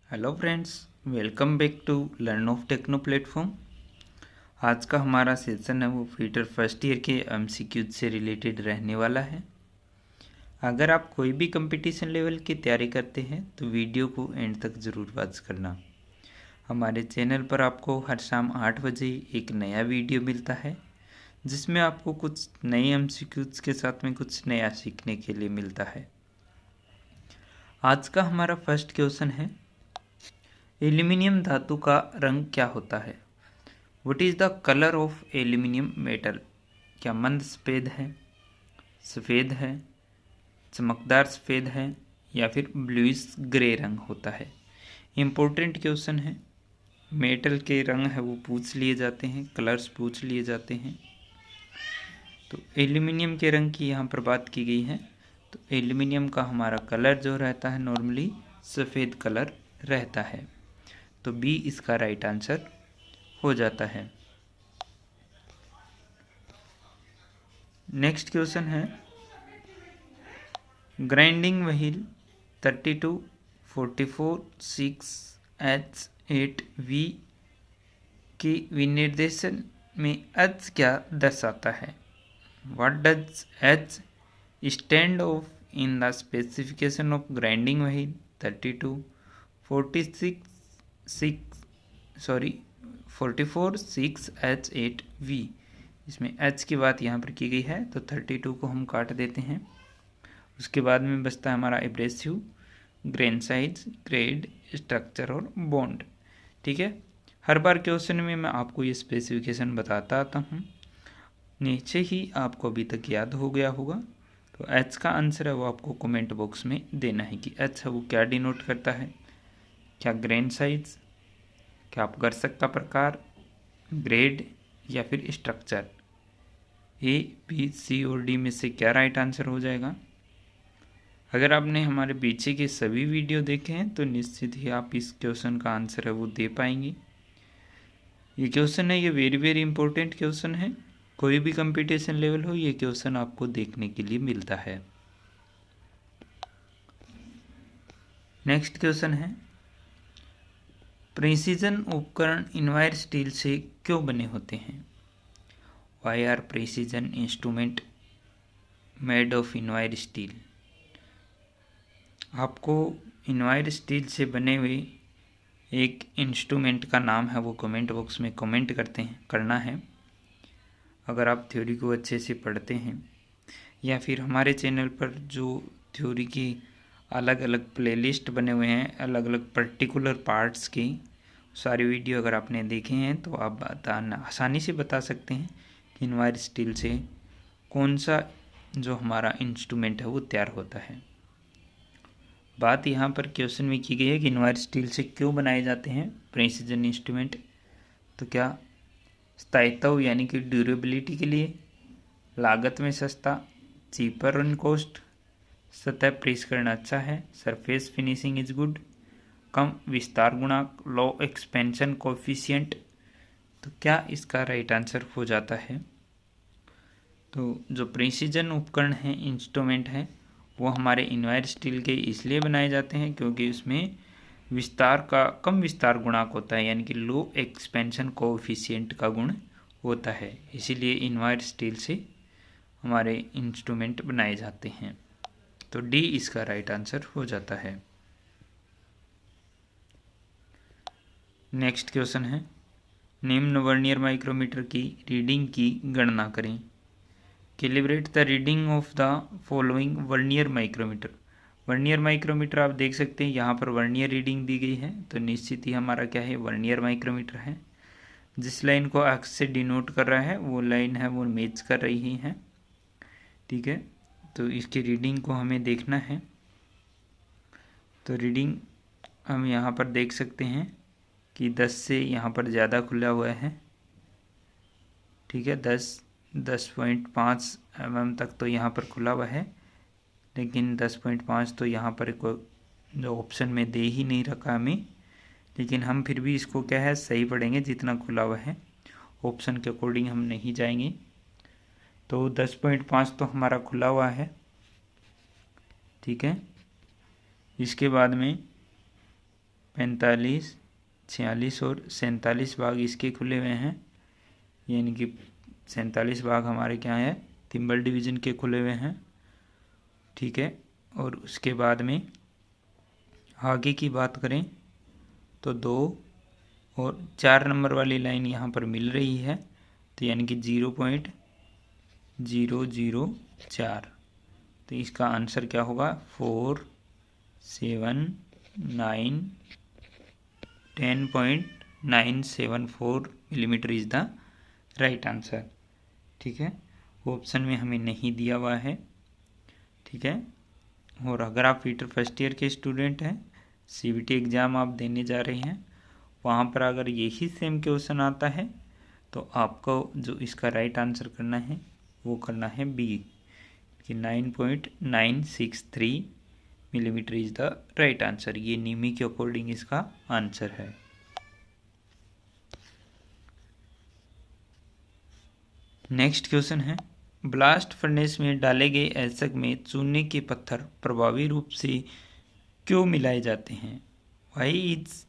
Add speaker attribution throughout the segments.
Speaker 1: Hello friends, welcome back to learn of techno platform. आज का हमारा सेशन है वो फीटर फर्स्ट ईयर के एमसीक्यूज से रिलेटेड रहने वाला है। अगर आप कोई भी कंपटीशन लेवल की तैयारी करते हैं तो वीडियो को एंड तक ज़रूर वॉच करना। हमारे चैनल पर आपको हर शाम 8 बजे एक नया वीडियो मिलता है जिसमें आपको कुछ नए एमसीक्यूज के साथ में कुछ नया सीखने के लिए मिलता है। आज का हमारा फर्स्ट क्वेश्चन है, एल्यूमिनियम धातु का रंग क्या होता है? What is the colour of aluminium metal? क्या मंद सफ़ेद है, चमकदार सफ़ेद है या फिर ब्लूइश ग्रे रंग होता है? इम्पोर्टेंट क्वेश्चन है। मेटल के रंग है वो पूछ लिए जाते हैं, कलर्स पूछ लिए जाते हैं। तो एल्यूमिनियम के रंग की यहाँ पर बात की गई है। तो एल्यूमिनियम का हमारा कलर जो रहता है नॉर्मली सफ़ेद कलर रहता है। तो बी इसका राइट आंसर हो जाता है। नेक्स्ट क्वेश्चन है, ग्राइंडिंग व्हील 3244-6H8V के विनिर्देशन में H क्या दर्शाता है? What does H stand of in the specification of grinding wheel 44-6H8V? इसमें H की बात यहाँ पर की गई है तो 32 को हम काट देते हैं। उसके बाद में बचता है हमारा abrasive, grain size, grade, structure और बॉन्ड। ठीक है, हर बार क्वेश्चन में मैं आपको ये स्पेसिफिकेशन बताता आता हूँ, नीचे ही आपको अभी तक याद हो गया होगा। तो H का आंसर है वो आपको कमेंट बॉक्स में देना है कि H है वो क्या डिनोट करता है। क्या ग्रेन साइज, क्या अपघर्षक का प्रकार, ग्रेड या फिर स्ट्रक्चर? ए, बी, सी और डी में से क्या राइट आंसर हो जाएगा? अगर आपने हमारे पीछे के सभी वीडियो देखे हैं तो निश्चित ही आप इस क्वेश्चन का आंसर है वो दे पाएंगे। ये क्वेश्चन है, ये वेरी इंपॉर्टेंट क्वेश्चन है। कोई भी कंपटीशन लेवल हो, ये क्वेश्चन आपको देखने के लिए मिलता है। नेक्स्ट क्वेश्चन है, प्रिसीजन उपकरण इनवायर स्टील से क्यों बने होते हैं? Why are precision instrument made of invar steel? आपको इनवायर स्टील से बने हुए एक इंस्ट्रूमेंट का नाम है वो कमेंट बॉक्स में कमेंट करना है। अगर आप थ्योरी को अच्छे से पढ़ते हैं या फिर हमारे चैनल पर जो थ्योरी की अलग अलग प्लेलिस्ट बने हुए हैं, अलग अलग पर्टिकुलर पार्ट्स की सारी वीडियो अगर आपने देखे हैं तो आप आसानी से बता सकते हैं कि इनवायर स्टील से कौन सा जो हमारा इंस्ट्रूमेंट है वो तैयार होता है। बात यहाँ पर क्वेश्चन में की गई है कि इनवायर स्टील से क्यों बनाए जाते हैं प्रिसीजन इंस्ट्रूमेंट। तो क्या स्थायित्व यानी कि ड्यूरेबिलिटी के लिए, लागत में सस्ता, चीपर ऑन कॉस्ट, सतह प्रेस करना अच्छा है, सरफेस फिनिशिंग इज गुड, कम विस्तार गुणांक, लो एक्सपेंशन कोफिशिएंट? तो क्या इसका राइट आंसर हो जाता है? तो जो प्रिसीजन उपकरण हैं, इंस्ट्रूमेंट हैं, वो हमारे इनवायर स्टील के इसलिए बनाए जाते हैं क्योंकि उसमें कम विस्तार गुणांक होता है, यानी कि लो एक्सपेंशन कोएफिशिएंट का गुण होता है। इसीलिए इनवायर स्टील से हमारे इंस्ट्रूमेंट बनाए जाते हैं। तो डी इसका राइट आंसर हो जाता है। नेक्स्ट क्वेश्चन है, निम्न वर्नियर माइक्रोमीटर की रीडिंग की गणना करें। Calibrate the reading of the following vernier micrometer. Vernier micrometer आप देख सकते हैं यहाँ पर वर्नियर रीडिंग दी गई है, तो निश्चित ही हमारा क्या है, वर्नियर माइक्रोमीटर है। जिस लाइन को एक्स से डिनोट कर रहा है वो लाइन है वो मैच कर रही है। ठीक है, तो इसकी रीडिंग को हमें देखना है। तो रीडिंग हम यहाँ पर देख सकते हैं कि 10 से यहाँ पर ज़्यादा खुला हुआ है। ठीक है, 10.5 mm तक तो यहाँ पर खुला हुआ है, लेकिन 10.5 तो यहाँ पर जो ऑप्शन में दे ही नहीं रखा हमें, लेकिन हम फिर भी इसको क्या है सही पढ़ेंगे, जितना खुला हुआ है ऑप्शन के अकॉर्डिंग हम नहीं जाएंगे। तो 10.5 तो हमारा खुला हुआ है। ठीक है, इसके बाद में 45, 46 और 47 भाग इसके खुले हुए हैं, यानी कि 47 भाग हमारे क्या है, थिम्बल डिवीज़न के खुले हुए हैं। ठीक है, और उसके बाद में आगे की बात करें तो 2 और 4 नंबर वाली लाइन यहाँ पर मिल रही है, तो यानी कि 0.004। तो इसका आंसर क्या होगा, 4, 7, 9, 10.974 millimetre is the right answer. ठीक है, ऑप्शन में हमें नहीं दिया हुआ है। ठीक है, और अगर आप फीटर फर्स्ट ईयर के स्टूडेंट हैं, CBT एग्ज़ाम आप देने जा रहे हैं, वहाँ पर अगर यही सेम क्वेश्चन आता है तो आपको जो इसका राइट आंसर करना है वो करना है बी, कि 9.963 millimetre is the right answer. ये नीमी के अकॉर्डिंग इसका आंसर है। नेक्स्ट क्वेश्चन है, ब्लास्ट फर्नेस में डाले गए एसक में चूने के पत्थर प्रभावी रूप से क्यों मिलाए जाते हैं? Why is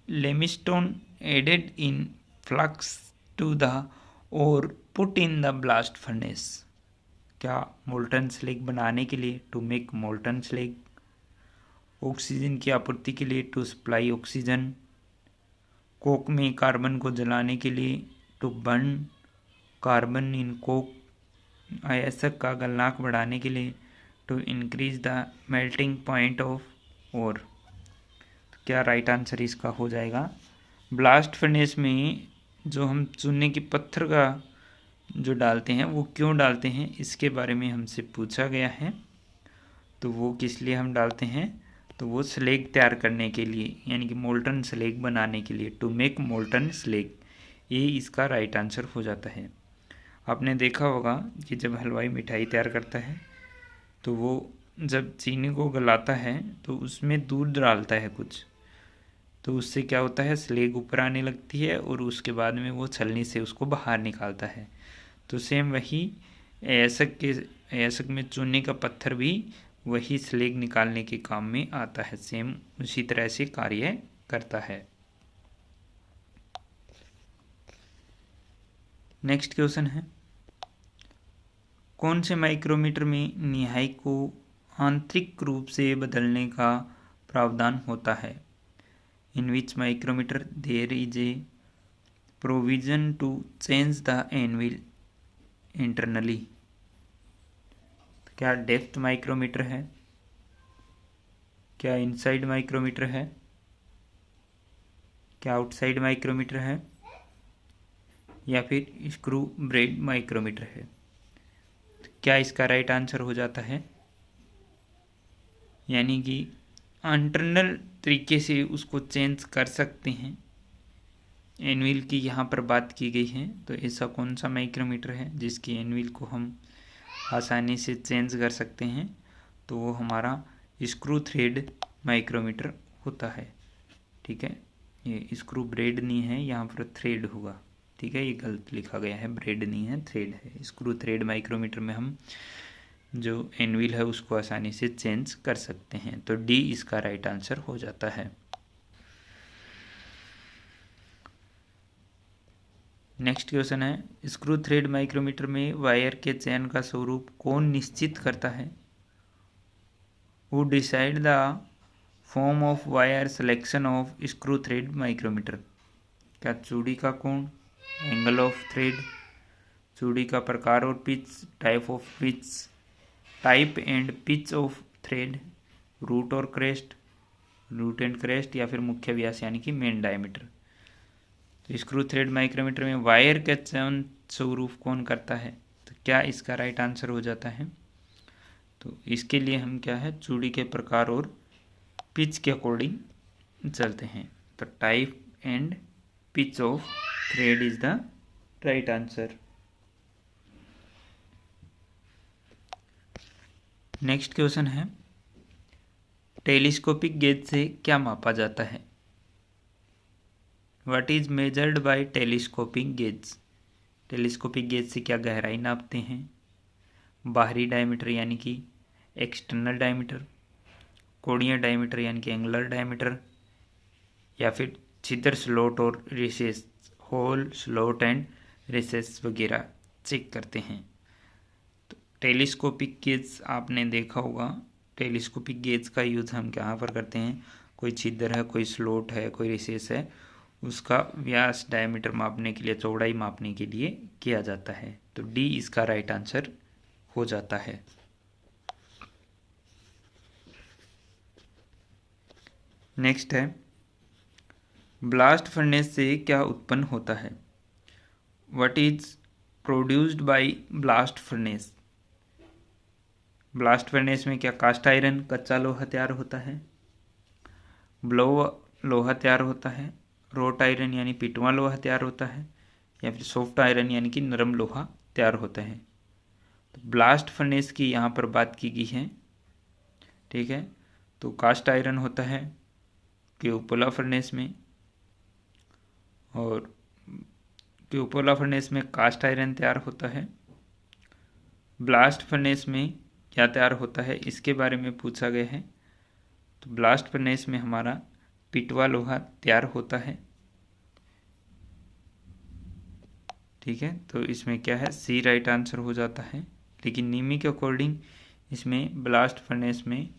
Speaker 1: limestone added in flux to the और put in the blast furnace? क्या मोल्टन स्लेग बनाने के लिए, to make molten slag, oxygen की आपूर्ति के लिए, टू सप्लाई ऑक्सीजन, कोक में कार्बन को जलाने के लिए, to burn carbon in coke, आयस्क का गलनांक बढ़ाने के लिए, to increase the melting point of ore? तो क्या राइट आंसर इसका हो जाएगा, ब्लास्ट फर्नेस में जो हम चूने के पत्थर का जो डालते हैं वो क्यों डालते हैं, इसके बारे में हमसे पूछा गया है। तो वो किस लिए हम डालते हैं, तो वो स्लेग तैयार करने के लिए, यानी कि मोल्टन स्लेग बनाने के लिए, टू मेक मोल्टन स्लेग, ये इसका राइट आंसर हो जाता है। आपने देखा होगा कि जब हलवाई मिठाई तैयार करता है तो वो जब चीनी को गलाता है तो उसमें दूध डालता है कुछ, तो उससे क्या होता है, स्लेग ऊपर आने लगती है और उसके बाद में वो छलनी से उसको बाहर निकालता है। तो सेम वही ऐसक में चूने का पत्थर भी वही स्लेग निकालने के काम में आता है, सेम उसी तरह से कार्य करता है। नेक्स्ट क्वेश्चन है, कौन से माइक्रोमीटर में निहाई को आंतरिक रूप से बदलने का प्रावधान होता है? In which micrometer there is a provision to change the anvil internally? क्या डेप्थ माइक्रोमीटर है, क्या इनसाइड माइक्रोमीटर है, क्या आउटसाइड माइक्रोमीटर है, या फिर स्क्रू ब्रेड माइक्रोमीटर है? तो क्या इसका राइट आंसर हो जाता है, यानी कि इंटरनल तरीके से उसको चेंज कर सकते हैं, एनविल की यहाँ पर बात की गई है। तो ऐसा कौन सा माइक्रोमीटर है जिसकी एनविल को हम आसानी से चेंज कर सकते हैं? तो वो हमारा स्क्रू थ्रेड माइक्रोमीटर होता है। ठीक है, ये स्क्रू ब्रेड नहीं है, यहाँ पर थ्रेड होगा। ठीक है, ये गलत लिखा गया है, ब्रेड नहीं है, थ्रेड है। स्क्रू थ्रेड माइक्रोमीटर में हम जो एनविल है उसको आसानी से चेंज कर सकते हैं। तो डी इसका राइट आंसर हो जाता है। नेक्स्ट क्वेश्चन है, स्क्रू थ्रेड माइक्रोमीटर में वायर के चयन का स्वरूप कौन निश्चित करता है? Who decide the form of wire selection of screw thread micrometer? क्या चूड़ी का कोण, एंगल ऑफ थ्रेड, चूड़ी का प्रकार और pitch, type of pitch, type and pitch of thread, root और क्रेस्ट, रूट एंड क्रेस्ट, या फिर मुख्य व्यास यानी कि मेन डायमीटर? तो स्क्रू थ्रेड माइक्रोमीटर में वायर का चयन स्वरूप कौन करता है? तो क्या इसका राइट आंसर हो जाता है? तो इसके लिए हम क्या है, चूड़ी के प्रकार और पिच के अकॉर्डिंग चलते हैं। तो type and pitch of thread is the right answer. Next question है, टेलीस्कोपिक गेज से क्या मापा जाता है? What is measured by telescopic gauge? Telescopic gauge से क्या गहराई नापते हैं? बाहरी डायमीटर यानी कि एक्सटर्नल डायमीटर, कोणीय डायमीटर यानी कि एंगुलर डायमीटर, या फिर छिद्र, स्लॉट और recess, hole, slot and recess वगैरह चेक करते हैं। तो टेलीस्कोपिक गेज आपने देखा होगा, टेलीस्कोपिक गेज का यूज़ हम कहाँ पर करते हैं, कोई छिद्र है, कोई स्लॉट है, कोई रिसेस है, उसका व्यास, डायमीटर मापने के लिए, चौड़ाई मापने के लिए किया जाता है। तो डी इसका राइट आंसर हो जाता है। नेक्स्ट है, ब्लास्ट फर्नेस से क्या उत्पन्न होता है? What is produced by blast furnace? Blast furnace में क्या कास्ट आयरन, कच्चा लोहा तैयार होता है, ब्लो लोहा तैयार होता है, रोट आयरन यानी पिटवा लोहा तैयार होता है, या फिर सॉफ्ट आयरन यानी कि नरम लोहा तैयार होता है? तो ब्लास्ट फर्नेस की यहाँ पर बात की गई है, ठीक है। तो कास्ट आयरन होता है क्यूपोला फर्नेस में, और क्यूपोला फर्नेस में कास्ट आयरन तैयार होता है। ब्लास्ट फर्नेस में क्या तैयार होता है इसके बारे में पूछा गया है। तो ब्लास्ट फर्नेस में हमारा पिटवा लोहा तैयार होता है, ठीक है। तो इसमें क्या है, सी राइट आंसर हो जाता है। लेकिन नीमी के अकॉर्डिंग इसमें ब्लास्ट फर्नेस में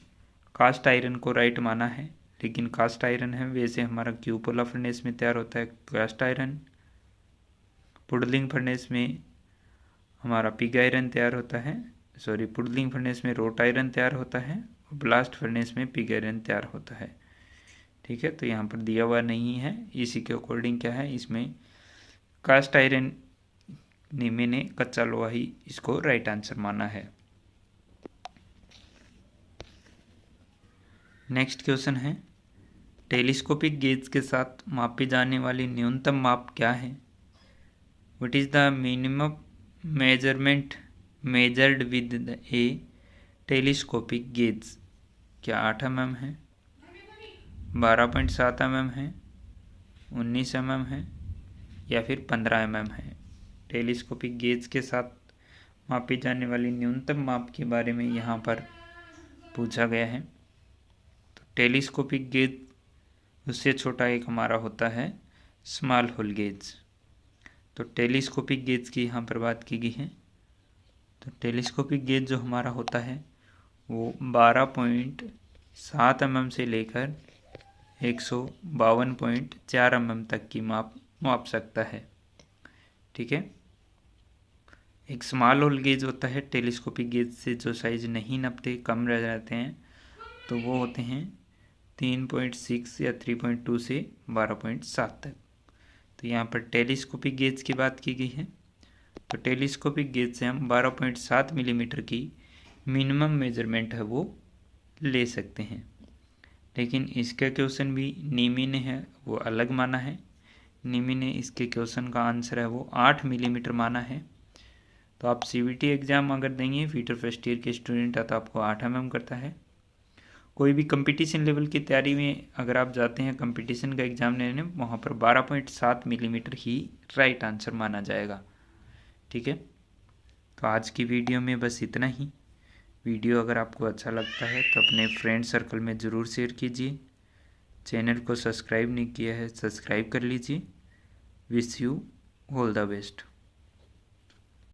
Speaker 1: कास्ट आयरन को राइट माना है, लेकिन कास्ट आयरन है, वैसे हमारा क्यूपोला फर्नेस में तैयार होता है कास्ट आयरन, पुडलिंग फर्नेस में हमारा पिग आयरन तैयार होता है, सॉरी पुडलिंग फर्नेस में रोट आयरन तैयार होता है, और ब्लास्ट फर्नेस में पिग आयरन तैयार होता है, ठीक है। तो यहाँ पर दिया हुआ नहीं है, इसी के अकॉर्डिंग क्या है, इसमें कास्ट आयरन नीमे ने कच्चा लोहा ही इसको राइट आंसर माना है। नेक्स्ट क्वेश्चन है, टेलीस्कोपिक गेज के साथ मापी जाने वाली न्यूनतम माप क्या है? What is the minimum measurement measured with A telescopic gauge? क्या 8 mm है, 12.7 mm है, 19 mm है, या फिर 15 mm है? टेलीस्कोपिक गेज के साथ मापी जाने वाली न्यूनतम माप के बारे में यहाँ पर पूछा गया है। तो टेलीस्कोपिक गेज, उससे छोटा एक हमारा होता है स्मॉल होल गेज। तो टेलीस्कोपिक गेज की यहाँ पर बात की गई है। तो टेलीस्कोपिक गेज जो हमारा होता है वो 12.7 mm से लेकर 152.4 mm तक की माप सकता है, ठीक है। एक स्मॉल होल गेज होता है, टेलीस्कोपिक गेज से जो साइज नहीं नपते, कम रह जाते हैं, तो वो होते हैं 3.6 या 3.2 से 12.7 तक। तो यहाँ पर टेलीस्कोपिक गेज की बात की गई है। तो टेलीस्कोपिक गेज से हम 12.7 मिलीमीटर की मिनिमम मेजरमेंट है वो ले सकते हैं। लेकिन इसका क्वेश्चन भी नीमी ने है वो अलग माना है। नीमी ने इसके क्वेश्चन का आंसर है वो 8 मिलीमीटर माना है। तो आप CVT एग्ज़ाम अगर देंगे फीटर फर्स्ट ईयर के स्टूडेंट है तो आपको 8 mm करता है। कोई भी कंपटीशन लेवल की तैयारी में अगर आप जाते हैं कंपटीशन का एग्ज़ाम लेने, वहाँ पर 12.7 मिलीमीटर ही राइट आंसर माना जाएगा, ठीक है। तो आज की वीडियो में बस इतना ही। वीडियो अगर आपको अच्छा लगता है तो अपने फ्रेंड सर्कल में ज़रूर शेयर कीजिए। चैनल को सब्सक्राइब नहीं किया है, सब्सक्राइब कर लीजिए। Wish you all the best.